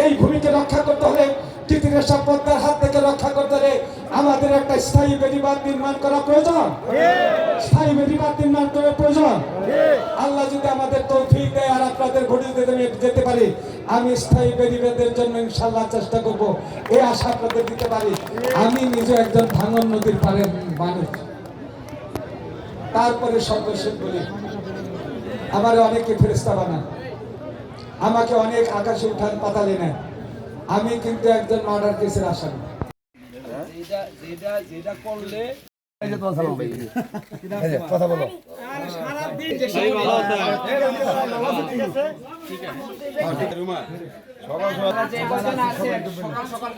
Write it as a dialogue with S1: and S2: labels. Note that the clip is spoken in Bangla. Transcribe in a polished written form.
S1: এই ভূমিকে রক্ষা করতে হলে, তিতিরের পদ্মার হাত থেকে রক্ষা করতে হলে আমাদের একটা স্থায়ী বেড়িবাঁধ নির্মাণ করা প্রয়োজন। স্থায়ী বেড়িবাঁধ নির্মাণ করা প্রয়োজন। আল্লাহ যদি আমাদের তৌফিক দেয় আর আপনাদের ঘটিতে যেতে পারি, আমি স্থায়ী বেড়িবাঁধের জন্য ইনশাআল্লাহ চেষ্টা করব, এই আশা আপনাদের দিতে পারি। আমি নিজে একজন ভাঙন নদীর পাড়ের মানুষ। তারপরে সর্বশেষ বলি, আমার অনেকে ফেরেশতা বানান, আমাকে অনেক আকাশে উঠান পাতালে নেয়। আমি কিন্তু একজন মার্ডার কেসের আসামি। যেটা করলে কথা বলো। সকাল সকাল